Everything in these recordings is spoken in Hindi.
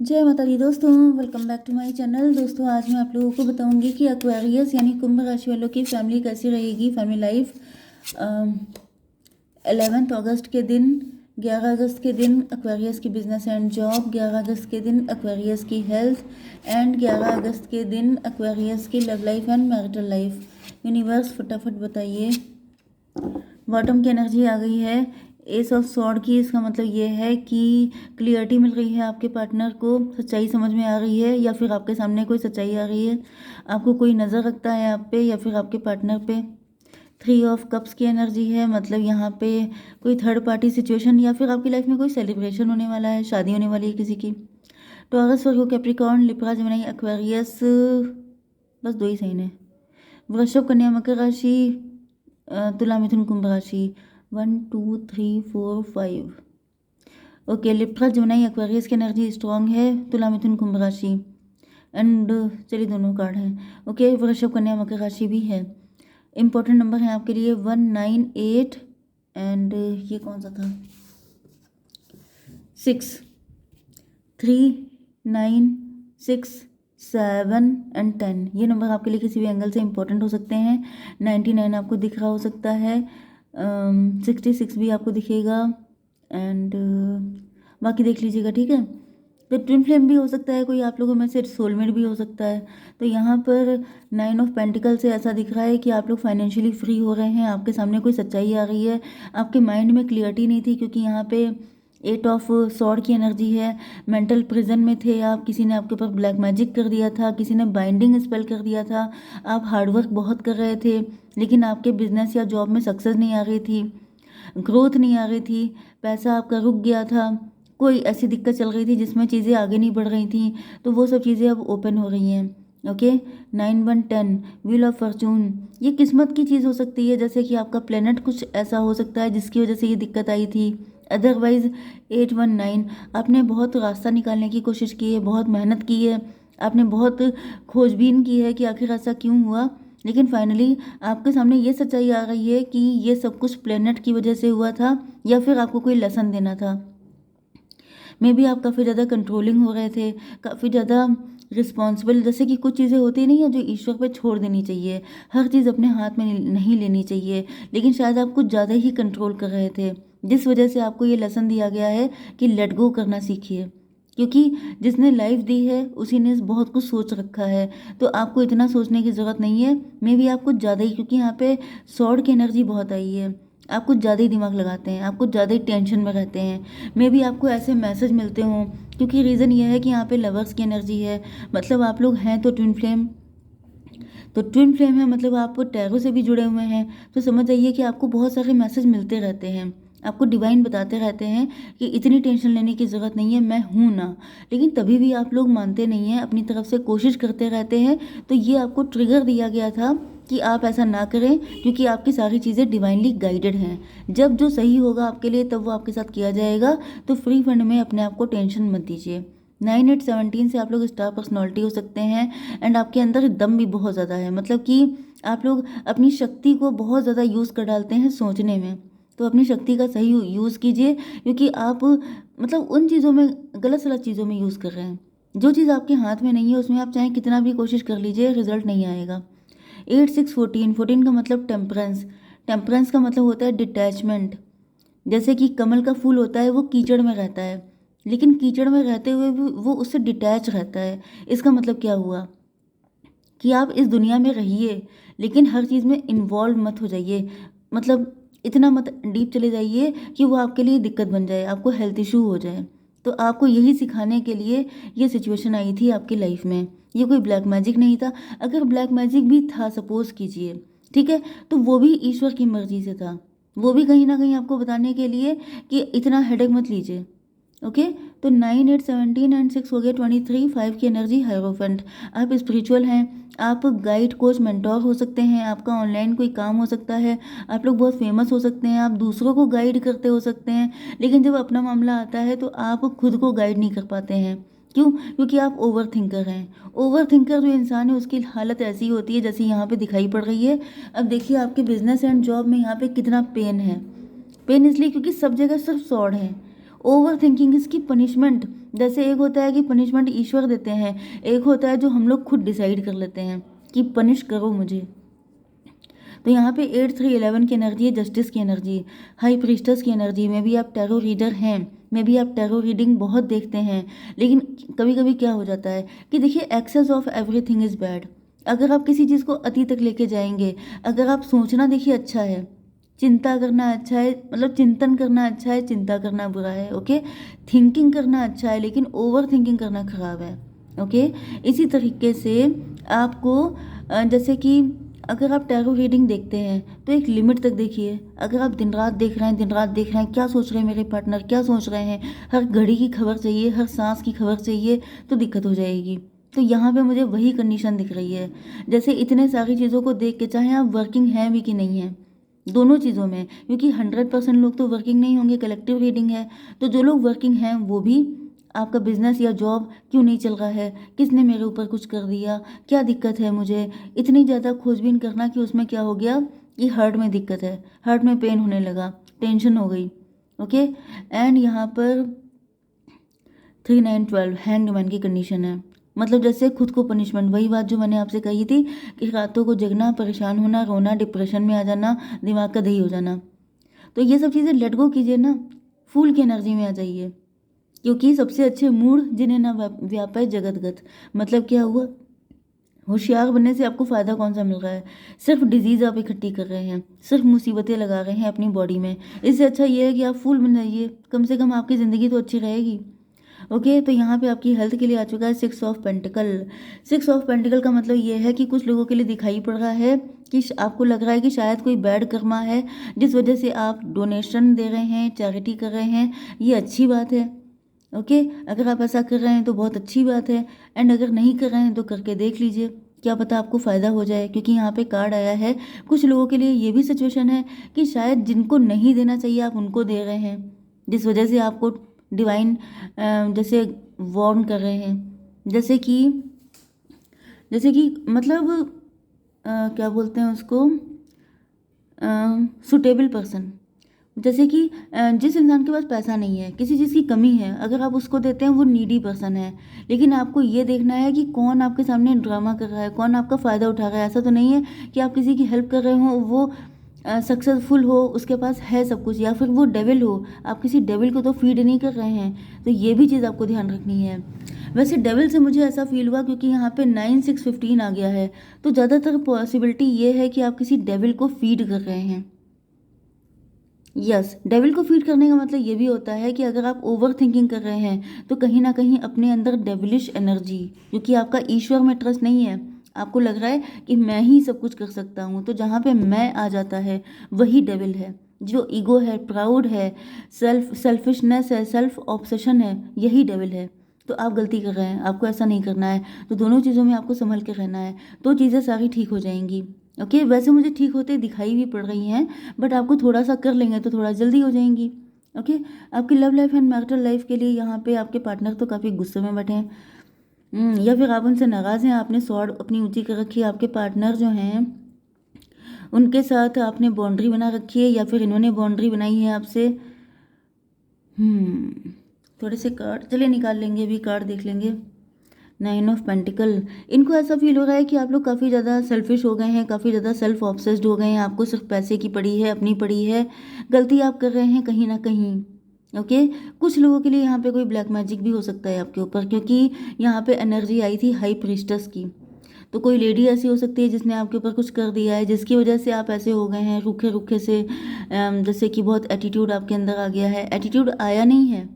जय माता दी दोस्तों, welcome back to my channel. दोस्तों आज मैं आप लोगों को बताऊंगी कि एक्वेरियस यानी कुंभ राशि वालों की फैमिली कैसी रहेगी। फैमिली लाइफ 11 अगस्त के दिन, 11 अगस्त के दिन एक्वेरियस की बिजनेस एंड जॉब, 11 अगस्त के दिन एक्वेरियस की हेल्थ एंड 11 अगस्त के दिन एक्वेरियस की love life and marital life. Universe फटाफट बताइए। बॉटम की एनर्जी आ गई है, एस ऑफ सॉर्ड की। इसका मतलब ये है कि क्लियरिटी मिल रही है, आपके पार्टनर को सच्चाई समझ में आ रही है या फिर आपके सामने कोई सच्चाई आ रही है, आपको कोई नज़र रखता है आप पे या फिर आपके पार्टनर पे। 3 ऑफ कप्स की एनर्जी है, मतलब यहाँ पे कोई थर्ड पार्टी सिचुएशन या फिर आपकी लाइफ में कोई सेलिब्रेशन होने वाला है, शादी होने वाली है किसी की। टॉरस, वर्गो, कैप्रिकॉर्न, लिब्रा, जेमिनी, एक्वेरियस, बस 2 ही सही है। वृषभ, कन्या, मकर राशि, तुला, मिथुन, कुंभ राशि। 1 2 3 4 5। ओके, लिब्रा, जेमिनी, एक्वेरियस की एनर्जी स्ट्रांग है, तुला, मिथुन, कुंभ राशि एंड चलिए दोनों कार्ड हैं। ओके, वृषभ, कन्या, मकर राशि भी है। इंपॉर्टेंट नंबर है आपके लिए 1 9 8 एंड ये कौन सा था, 6 3 9 6 7 एंड 10। ये नंबर आपके लिए किसी भी एंगल से इंपॉर्टेंट हो सकते हैं। 99 आपको दिख रहा हो सकता है, 66 भी आपको दिखेगा एंड बाकी देख लीजिएगा, ठीक है। तो ट्विन फ्लेम भी हो सकता है कोई आप लोगों में से, सोलमेट भी हो सकता है। तो यहाँ पर 9 ऑफ पेंटिकल से ऐसा दिख रहा है कि आप लोग फाइनेंशियली फ्री हो रहे हैं, आपके सामने कोई सच्चाई आ रही है। आपके माइंड में क्लियरिटी नहीं थी क्योंकि यहाँ पे 8 ऑफ सॉर्ड की एनर्जी है। मेंटल प्रिजन में थे आप, किसी ने आपके ऊपर ब्लैक मैजिक कर दिया था, किसी ने बाइंडिंग स्पेल कर दिया था। आप हार्डवर्क बहुत कर रहे थे लेकिन आपके बिजनेस या जॉब में सक्सेस नहीं आ रही थी, ग्रोथ नहीं आ रही थी, पैसा आपका रुक गया था, कोई ऐसी दिक्कत चल रही थी जिसमें चीज़ें आगे नहीं बढ़ रही थी। तो वो सब चीज़ें अब ओपन हो रही हैं। Okay, 9 1 10, wheel of Fortune. ये किस्मत की चीज़ हो सकती है, जैसे कि आपका प्लेनेट कुछ ऐसा हो सकता है जिसकी वजह से ये दिक्कत आई थी। अदरवाइज 8 1 9, आपने बहुत रास्ता निकालने की कोशिश की है, बहुत मेहनत की है, आपने बहुत खोजबीन की है कि आखिर ऐसा क्यों हुआ, लेकिन फाइनली आपके सामने ये सच्चाई आ रही है कि ये सब कुछ प्लेनेट की वजह से हुआ था या फिर आपको कोई लेसन देना था। मे भी आप काफ़ी ज़्यादा कंट्रोलिंग हो रहे थे, काफ़ी ज़्यादा रिस्पॉन्सिबल, जैसे कि कुछ चीज़ें होती नहीं है जो ईश्वर पे छोड़ देनी चाहिए, हर चीज़ अपने हाथ में नहीं लेनी चाहिए, लेकिन शायद आप कुछ ज़्यादा ही कंट्रोल कर रहे थे, जिस वजह से आपको ये लेसन दिया गया है कि लेट गो करना सीखिए। क्योंकि जिसने लाइफ दी है उसी ने बहुत कुछ सोच रखा है, तो आपको इतना सोचने की ज़रूरत नहीं है। मे बी आप कुछ ज़्यादा ही, क्योंकि यहाँ पे सॉर्ड की एनर्जी बहुत आई है, आप कुछ ज़्यादा ही दिमाग लगाते हैं, आप कुछ ज़्यादा ही टेंशन में रहते हैं। मे बी आपको ऐसे मैसेज मिलते हों, क्योंकि रीज़न ये है कि यहाँ पे लवर्स की एनर्जी है, मतलब आप लोग हैं तो ट्विन फ्लेम, तो ट्विन फ्लेम है मतलब आप टैरो से भी जुड़े हुए हैं। तो समझ जाइए कि आपको बहुत सारे मैसेज मिलते रहते हैं, आपको डिवाइन बताते रहते हैं कि इतनी टेंशन लेने की ज़रूरत नहीं है, मैं हूँ ना। लेकिन तभी भी आप लोग मानते नहीं हैं, अपनी तरफ से कोशिश करते रहते हैं। तो ये आपको ट्रिगर दिया गया था कि आप ऐसा ना करें, क्योंकि आपकी सारी चीज़ें डिवाइनली गाइडेड हैं। जब जो सही होगा आपके लिए तब वो आपके साथ किया जाएगा। तो फ्री फंड में अपने आप को टेंशन मत दीजिए। 9 8 17 से आप लोग स्टार पर्सनैलिटी हो सकते हैं एंड आपके अंदर दम भी बहुत ज़्यादा है, मतलब कि आप लोग अपनी शक्ति को बहुत ज़्यादा यूज़ कर डालते हैं सोचने में। तो अपनी शक्ति का सही यूज़ कीजिए, क्योंकि आप मतलब उन चीज़ों में, गलत सलत चीज़ों में यूज़ कर रहे हैं। जो चीज़ आपके हाथ में नहीं है उसमें आप चाहे कितना भी कोशिश कर लीजिए, रिजल्ट नहीं आएगा। 8 6 14, 14 का मतलब टेम्परेंस। टेम्परेंस का मतलब होता है डिटैचमेंट। जैसे कि कमल का फूल होता है वो कीचड़ में रहता है, लेकिन कीचड़ में रहते हुए भी वो उससे डिटैच रहता है। इसका मतलब क्या हुआ कि आप इस दुनिया में रहिए लेकिन हर चीज़ में इन्वॉल्व मत हो जाइए, मतलब इतना मत डीप चले जाइए कि वो आपके लिए दिक्कत बन जाए, आपको हेल्थ इशू हो जाए। तो आपको यही सिखाने के लिए ये सिचुएशन आई थी आपकी लाइफ में। ये कोई ब्लैक मैजिक नहीं था। अगर ब्लैक मैजिक भी था, सपोज कीजिए, ठीक है, तो वो भी ईश्वर की मर्जी से था, वो भी कहीं ना कहीं आपको बताने के लिए कि इतना हेडेक मत लीजिए। ओके, तो 9 8 17 एंड 6 हो गया 23। 5 की एनर्जी हायरोफेंट। आप स्पिरिचुअल हैं, आप गाइड, कोच, मेंटोर हो सकते हैं, आपका ऑनलाइन कोई काम हो सकता है, आप लोग बहुत फेमस हो सकते हैं, आप दूसरों को गाइड करते हो सकते हैं। लेकिन जब अपना मामला आता है तो आप खुद को गाइड नहीं कर पाते हैं। क्यों? क्योंकि आप ओवर थिंकर हैं। ओवर थिंकर जो इंसान है उसकी हालत ऐसी होती है जैसी यहाँ पे दिखाई पड़ रही है। अब देखिए आपके बिजनेस एंड जॉब में यहाँ पे कितना पेन है। पेन इसलिए क्योंकि सब जगह सिर्फ सॉर्ड है, ओवर थिंकिंग इसकी पनिशमेंट, जैसे एक होता है कि पनिशमेंट ईश्वर देते हैं, एक होता है जो हम लोग खुद डिसाइड कर लेते हैं कि पनिश करो मुझे। तो यहाँ पे 8 3 11 की एनर्जी है, जस्टिस की एनर्जी, हाई प्रीस्टस की एनर्जी में भी आप टैरो रीडर हैं, में भी आप टैरो रीडिंग बहुत देखते हैं। लेकिन कभी कभी क्या हो जाता है कि देखिए excess of everything is bad. अगर आप किसी चीज़ को अति तक लेके जाएंगे, अगर आप सोचना देखिए अच्छा है, चिंता करना अच्छा है, मतलब चिंतन करना अच्छा है, चिंता करना बुरा है, ओके। थिंकिंग करना अच्छा है लेकिन ओवर थिंकिंग करना खराब है, ओके। इसी तरीके से आपको जैसे कि अगर आप टैरो रीडिंग देखते हैं तो एक लिमिट तक देखिए। अगर आप दिन रात देख रहे हैं, दिन रात देख रहे हैं क्या सोच रहे हैं मेरे पार्टनर, क्या सोच रहे हैं, हर घड़ी की खबर चाहिए, हर सांस की खबर चाहिए, तो दिक्कत हो जाएगी। तो यहाँ पे मुझे वही कंडीशन दिख रही है, जैसे इतने सारी चीज़ों को देख के, चाहे आप वर्किंग हैं भी कि नहीं हैं, दोनों चीज़ों में, क्योंकि 100% लोग तो वर्किंग नहीं होंगे, कलेक्टिव रीडिंग है। तो जो लोग वर्किंग हैं वो भी, आपका बिजनेस या जॉब क्यों नहीं चल रहा है, किसने मेरे ऊपर कुछ कर दिया, क्या दिक्कत है मुझे, इतनी ज़्यादा खोजबीन करना कि उसमें क्या हो गया कि हार्ट में दिक्कत है, हार्ट में पेन होने लगा, टेंशन हो गई, ओके। एंड यहाँ पर 3 9 12 हैंग्ड मैन की कंडीशन है, मतलब जैसे खुद को पनिशमेंट, वही बात जो मैंने आपसे कही थी कि रातों को जगना, परेशान होना, रोना, डिप्रेशन में आ जाना, दिमाग का दही हो जाना। तो ये सब चीज़ें लेट गो कीजिए ना, फूल की एनर्जी में आ जाइए, क्योंकि सबसे अच्छे मूड जिन्हें ना व्यापाय जगतगत, मतलब क्या हुआ, होशियार बनने से आपको फ़ायदा कौन सा मिल रहा है, सिर्फ डिजीज़ आप इकट्ठी कर रहे हैं, सिर्फ मुसीबतें लगा रहे हैं अपनी बॉडी में। इससे अच्छा ये है कि आप फूल बन जाइए, कम से कम आपकी ज़िंदगी तो अच्छी रहेगी, ओके। तो यहाँ पे आपकी हेल्थ के लिए आ चुका है 6 ऑफ पेंटिकल। 6 ऑफ पेंटिकल का मतलब ये है कि कुछ लोगों के लिए दिखाई पड़ रहा है कि आपको लग रहा है कि शायद कोई बैड कर्मा है जिस वजह से आप डोनेशन दे रहे हैं, चैरिटी कर रहे हैं, ये अच्छी बात है, ओके। अगर आप ऐसा कर रहे हैं तो बहुत अच्छी बात है, एंड अगर नहीं कर रहे हैं तो करके देख लीजिए, क्या पता आपको फ़ायदा हो जाए। क्योंकि यहाँ पे कार्ड आया है, कुछ लोगों के लिए ये भी सिचुएशन है कि शायद जिनको नहीं देना चाहिए आप उनको दे रहे हैं, जिस वजह से आपको डिवाइन जैसे वार्न कर रहे हैं, जैसे कि मतलब क्या बोलते हैं उसको, सुटेबल पर्सन, जैसे कि जिस इंसान के पास पैसा नहीं है, किसी चीज़ की कमी है, अगर आप उसको देते हैं वो नीडी पर्सन है। लेकिन आपको ये देखना है कि कौन आपके सामने ड्रामा कर रहा है, कौन आपका फ़ायदा उठा रहा है। ऐसा तो नहीं है कि आप किसी की हेल्प कर रहे हो, वो सक्सेसफुल हो, उसके पास है सब कुछ, या फिर वो डेविल हो, आप किसी डेविल को तो फीड नहीं कर रहे हैं। तो ये भी चीज़ आपको ध्यान रखनी है। वैसे डेविल से मुझे ऐसा फील हुआ क्योंकि यहाँ पे 9 6 15 आ गया है, तो ज़्यादातर पॉसिबिलिटी ये है कि आप किसी डेविल को फीड कर रहे हैं। यस, डेविल को फीड करने का मतलब ये भी होता है कि अगर आप ओवर थिंकिंग कर रहे हैं तो कहीं ना कहीं अपने अंदर डेविलिश एनर्जी, क्योंकि आपका ईश्वर में ट्रस्ट नहीं है, आपको लग रहा है कि मैं ही सब कुछ कर सकता हूँ, तो जहाँ पे मैं आ जाता है वही डेविल है। जो ईगो है, प्राउड है, सेल्फिशनेस है, सेल्फ ऑब्सेशन है, यही डेविल है। तो आप गलती कर रहे हैं, आपको ऐसा नहीं करना है। तो दोनों चीज़ों में आपको संभल के रहना है, तो चीज़ें सारी ठीक हो जाएंगी, ओके। वैसे मुझे ठीक होते दिखाई भी पड़ रही हैं, बट आपको थोड़ा सा कर लेंगे तो थोड़ा जल्दी हो जाएंगी, ओके। आपकी love life and marital life के लिए यहाँ पे आपके पार्टनर तो काफ़ी गुस्से में बैठे हैं, या फिर आप उनसे नाराज़ हैं, आपने स्वॉर्ड अपनी ऊंची कर रखी है। आपके पार्टनर जो हैं उनके साथ आपने बाउंड्री बना रखी है, या फिर इन्होंने बाउंड्री बनाई है आपसे। थोड़े से कार्ड चलिए निकाल लेंगे, अभी कार्ड देख लेंगे। 9 ऑफ पेंटिकल, इनको ऐसा फील हो रहा है कि आप लोग काफ़ी ज़्यादा सेल्फिश हो गए हैं, काफ़ी ज़्यादा सेल्फ ऑब्सेस्ड हो गए हैं, आपको सिर्फ पैसे की पड़ी है, अपनी पड़ी है, गलती आप कर रहे हैं कहीं ना कहीं, ओके। कुछ लोगों के लिए यहाँ पे कोई ब्लैक मैजिक भी हो सकता है आपके ऊपर, क्योंकि यहाँ पे एनर्जी आई थी हाई प्रीस्टस की। तो कोई लेडी ऐसी हो सकती है जिसने आपके ऊपर कुछ कर दिया है, जिसकी वजह से आप ऐसे हो गए हैं रूखे रूखे से, जैसे कि बहुत एटीट्यूड आपके अंदर आ गया है। एटीट्यूड आया नहीं है,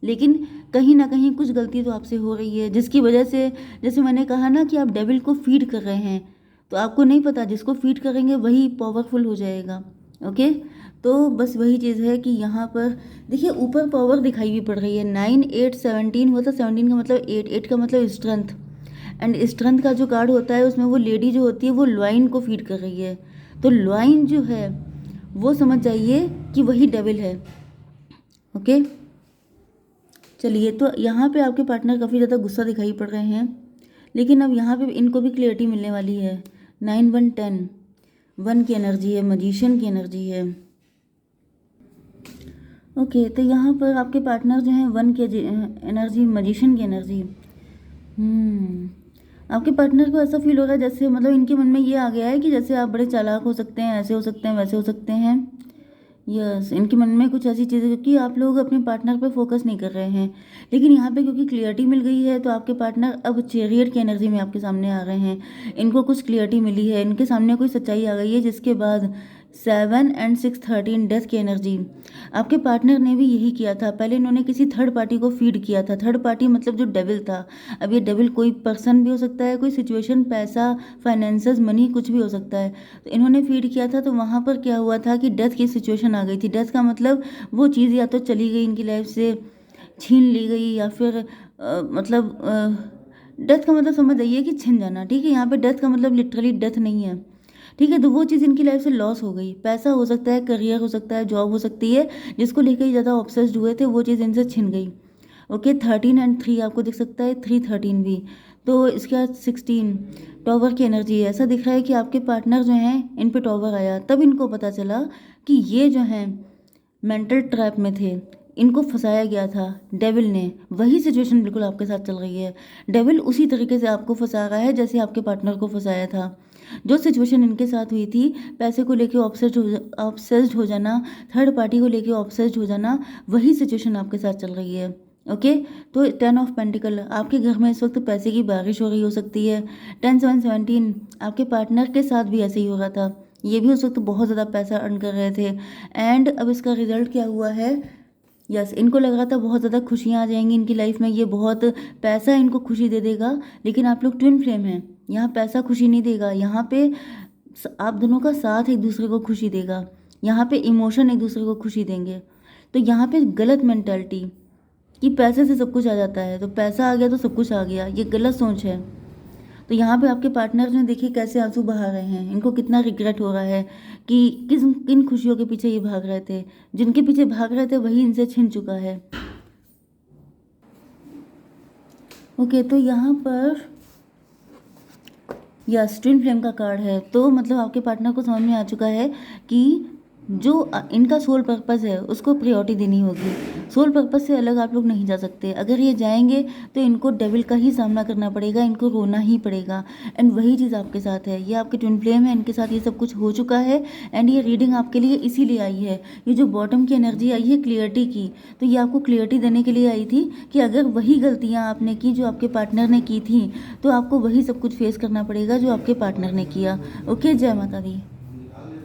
लेकिन कहीं ना कहीं कुछ गलती तो आपसे हो रही है, जिसकी वजह से, जैसे मैंने कहा ना कि आप डेविल को फीड कर रहे हैं, तो आपको नहीं पता जिसको फीड करेंगे वही पावरफुल हो जाएगा, ओके। तो बस वही चीज़ है कि यहाँ पर देखिए ऊपर पावर दिखाई भी पड़ रही है। 9 8 17 हुआ था, 17 का मतलब 8 8 का मतलब स्ट्रेंथ, एंड स्ट्रेंथ का जो कार्ड होता है उसमें वो लेडी जो होती है वो लॉइन को फीड कर रही है। तो लॉइन जो है वो समझ जाइए कि वही डेविल है, ओके। चलिए, तो यहाँ पे आपके पार्टनर काफ़ी ज़्यादा गुस्सा दिखाई पड़ रहे हैं, लेकिन अब यहाँ पे इनको भी क्लियरिटी मिलने वाली है। 9 1 10 1 की एनर्जी है, मजिशियन की एनर्जी है, ओके, तो यहाँ पर आपके पार्टनर जो हैं 1 के एनर्जी, मजिशियन की एनर्जी। आपके पार्टनर को ऐसा फील हो रहा है जैसे मतलब इनके मन में ये आ गया है कि जैसे आप बड़े चालाक हो सकते हैं, ऐसे हो सकते हैं, वैसे हो सकते हैं। यस, इनके मन में कुछ ऐसी चीज़ें, क्योंकि आप लोग अपने पार्टनर पे फोकस नहीं कर रहे हैं। लेकिन यहाँ पे क्योंकि क्लियरिटी मिल गई है, तो आपके पार्टनर अब चैरियट की एनर्जी में आपके सामने आ रहे हैं। इनको कुछ क्लियरिटी मिली है, इनके सामने कोई सच्चाई आ गई है, जिसके बाद 7 एंड 6 13 डेथ की एनर्जी। आपके पार्टनर ने भी यही किया था। पहले इन्होंने किसी थर्ड पार्टी को फीड किया था। थर्ड पार्टी मतलब जो डेविल था। अब ये डेविल कोई पर्सन भी हो सकता है, कोई सिचुएशन, पैसा, फाइनेंसेस, मनी, कुछ भी हो सकता है। तो इन्होंने फीड किया था, तो वहाँ पर क्या हुआ था कि डेथ की सिचुएशन आ गई थी। डेथ का मतलब वो चीज़ या तो चली गई इनकी लाइफ से, छीन ली गई, या फिर मतलब डेथ का मतलब समझ आइए कि छिन जाना। ठीक है, यहाँ पे डेथ का मतलब लिटरली डेथ नहीं है। ठीक है, तो वो चीज़ इनकी लाइफ से लॉस हो गई। पैसा हो सकता है, करियर हो सकता है, जॉब हो सकती है, जिसको लेकर ज़्यादा ऑब्सेस्ड हुए थे, वो चीज़ इनसे छिन गई। ओके, 13 एंड 3 आपको दिख सकता है, 3 13 भी। तो इसके बाद 16 टॉवर की एनर्जी है। ऐसा दिख रहा है कि आपके पार्टनर जो हैं, इन पे टॉवर आया, तब इनको पता चला कि ये जो हैं मेंटल ट्रैप में थे, इनको फंसाया गया था डेविल ने। वही सिचुएशन बिल्कुल आपके साथ चल रही है। डेविल उसी तरीके से आपको फंसा रहा है जैसे आपके पार्टनर को फंसाया था। जो सिचुएशन इनके साथ हुई थी, पैसे को लेके ऑब्सेस्ड हो जाना, थर्ड पार्टी को लेके ऑब्सेस्ड हो जाना, वही सिचुएशन आपके साथ चल रही है। ओके, तो 10 ऑफ पेंटिकल, आपके घर में इस वक्त पैसे की बारिश हो रही हो सकती है। 10 7 17 आपके पार्टनर के साथ भी ऐसे ही हो रहा था। ये भी उस वक्त बहुत ज़्यादा पैसा अर्न कर रहे थे। एंड अब इसका रिजल्ट क्या हुआ है? यस, इनको लग रहा था बहुत ज़्यादा खुशियाँ आ जाएंगी इनकी लाइफ में, ये बहुत पैसा इनको खुशी दे देगा। लेकिन आप लोग ट्विन फ्लेम हैं, यहाँ पैसा खुशी नहीं देगा। यहाँ पे आप दोनों का साथ एक दूसरे को खुशी देगा। यहाँ पे इमोशन एक दूसरे को खुशी देंगे। तो यहाँ पे गलत मेंटालिटी कि पैसे से सब कुछ आ जाता है, तो पैसा आ गया तो सब कुछ आ गया, ये गलत सोच है। तो यहाँ पे आपके पार्टनर ने देखिए कैसे आंसू बहा रहे हैं, इनको कितना रिग्रेट हो रहा है कि किन खुशियों के पीछे ये भाग रहे थे। जिनके पीछे भाग रहे थे वही इनसे छिन चुका है। ओके, तो यहाँ पर यस, ट्विन फ्लेम का कार्ड है। तो मतलब आपके पार्टनर को समझ में आ चुका है कि जो इनका सोल पर्पस है उसको प्रायोरिटी देनी होगी। सोल पर्पस से अलग आप लोग नहीं जा सकते। अगर ये जाएंगे तो इनको डेविल का ही सामना करना पड़ेगा, इनको रोना ही पड़ेगा। एंड वही चीज़ आपके साथ है। ये आपके ट्विन फ्लेम है, इनके साथ ये सब कुछ हो चुका है। एंड ये रीडिंग आपके लिए इसीलिए आई है। ये जो बॉटम की एनर्जी आई है क्लियरिटी की, तो ये आपको क्लियरिटी देने के लिए आई थी कि अगर वही गलतियाँ आपने की जो आपके पार्टनर ने की थी, तो आपको वही सब कुछ फेस करना पड़ेगा जो आपके पार्टनर ने किया। ओके, जय माता दी।